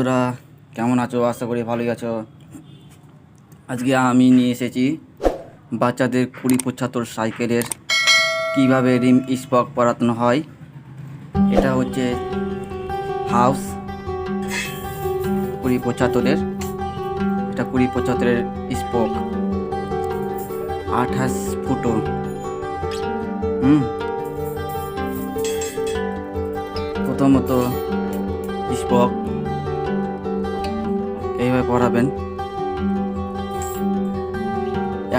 বন্ধুরা, কেমন আছো? আশা করি ভালোই আছো। আজকে আমি নিয়ে এসেছি বাচ্চাদের 20-75 সাইকেলের কিভাবে রিম স্পক পরানো হয়। এটা হচ্ছে হাউস 20-75-এর। এটা 20-75-এর স্পক 28 ফুটো। প্রথমত স্পক এইভাবে পরাবেন,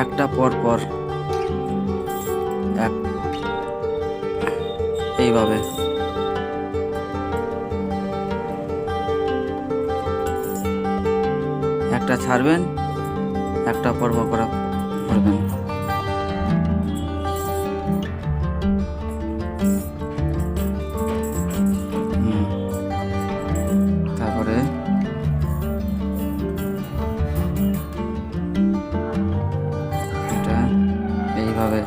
একটা পর পর এইভাবে একটা ছাড়বেন, একটা পর পর করা করবেন। তারপরে এটা এইভাবে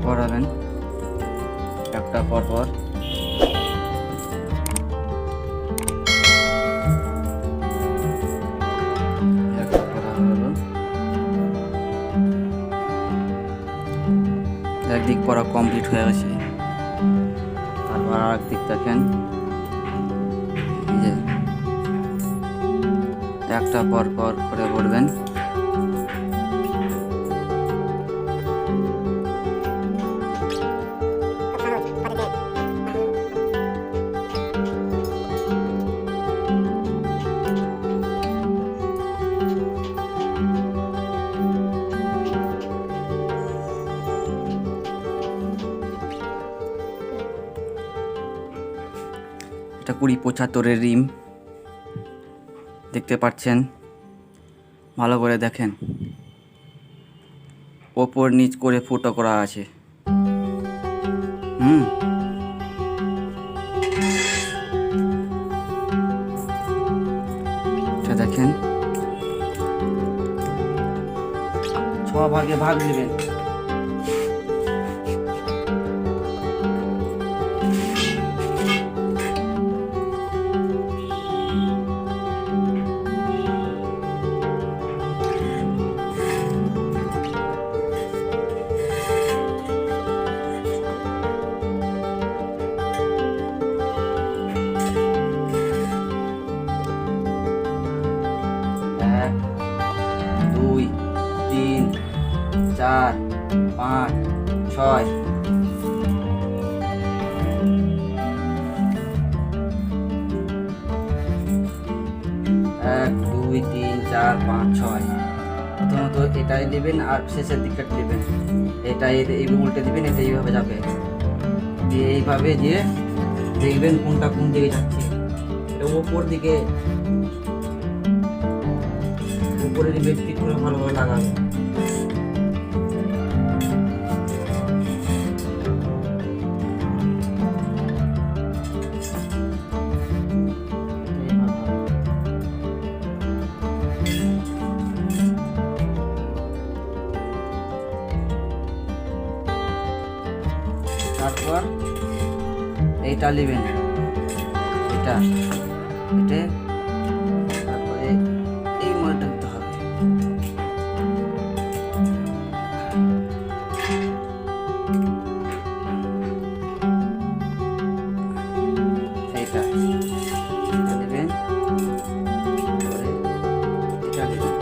পড়াবেন, একটা পর পর একদিক পড়া কমপ্লিট হয়ে গেছে। তারপর আর একদিক দেখেন, যে একটা পর পর করে পড়বেন। এটা 20-75-এর রিম দেখতে পাচ্ছেন, ভালো করে দেখেন, ওপর নিচ করে ফুটো করা আছে। এটা দেখেন, 6 ভাগে ভাগ নেবেন। এক, 2, 3, 4, 5, 6। এক, 2, 3, 4, 5, 6। প্রথমত এটাই নেবেন আর শেষের দিকটা নেবেন, এটাই এই উল্টে দিবেন, এটা এইভাবে যাবে, দিয়ে এইভাবে দিয়ে দেখবেন কোনটা কোন দিকে যাচ্ছে। এটা উপর দিকে, উপরে নেবেন, ঠিক করে ভালোভাবে লাগাবে। তারপর এইটা নেবেন, এটা তারপরে এই মালটা দিতে হবে। এইটা নেবেন, তারপরে এটা নেবেন,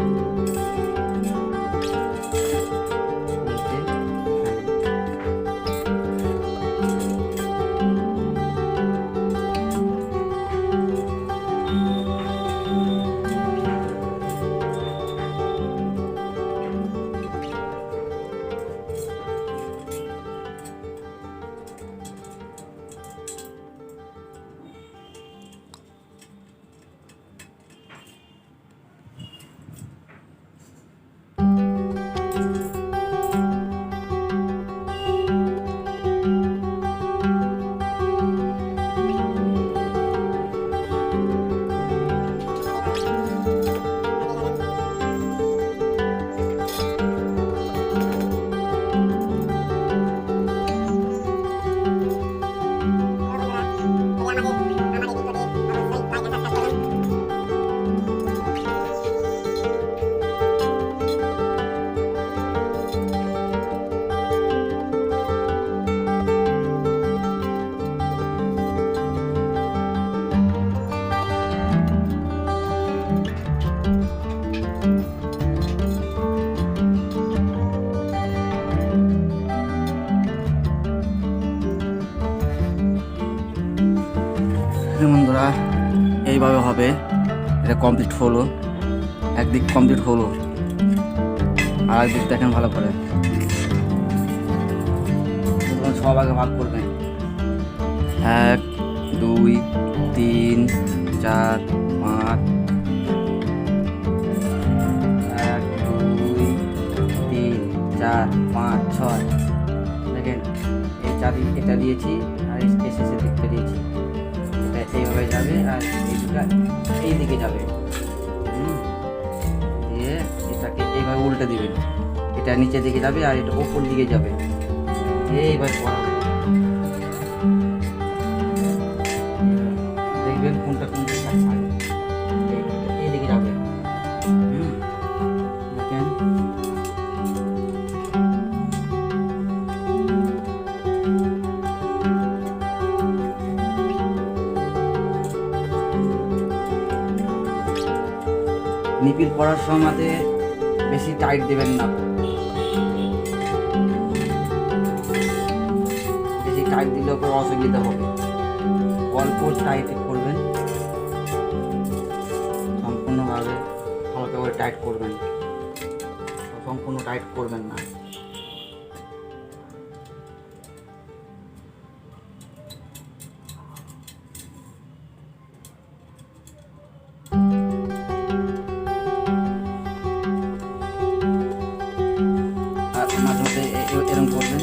এইভাবে হবে। এটা কমপ্লিট হলো, একদিক কমপ্লিট হলো, আর একদিক দেখেন ভালো করে। সব আগে ভাগ করবেন, 1 2 3 4 5, 1 2 3 4 5 6 দেখেন। এই চারি এটা দিয়েছি আর শেষের দিকটা দিয়েছি। এটা এইভাবে যাবে আর এই দুটা এই দিকে যাবে। দিয়ে এটাকে এইভাবে উল্টে দিবেন, এটা নিচের দিকে যাবে আর এটা উপর দিকে যাবে। এইভাবে দেখবেন কোনটা কোনটা এইদিকে যাবে। দেখেন নিপিল পড়ার সময়তে বেশি টাইট দেবেন না, বেশি টাইট দিলে ওপর অসুবিধা হবে। অল্প টাইট করবেন, সম্পূর্ণভাবে হালকা করে টাইট করবেন, সম্পূর্ণ টাইট করবেন না। আর মাঝে মধ্যে এরকম করবেন,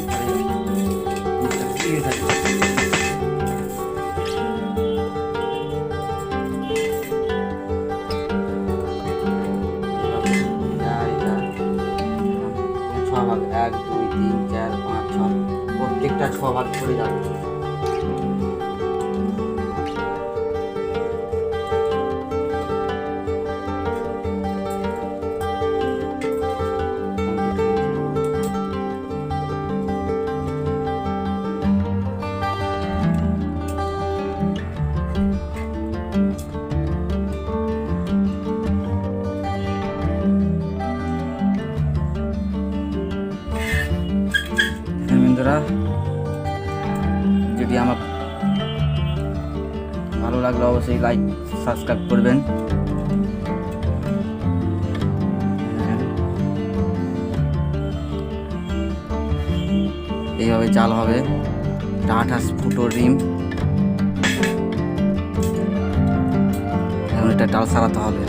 ভাগ 1 2 3 4 5 6 প্রত্যেকটা 6 ভাগ করে যাবে। বন্ধুরা, যদি আমার ভালো লাগলে অবশ্যই লাইক সাবস্ক্রাইব করবেন। এইভাবে জাল হবে। 28 ফুটের রিম, এখন এটা ডাল সারাতে হবে।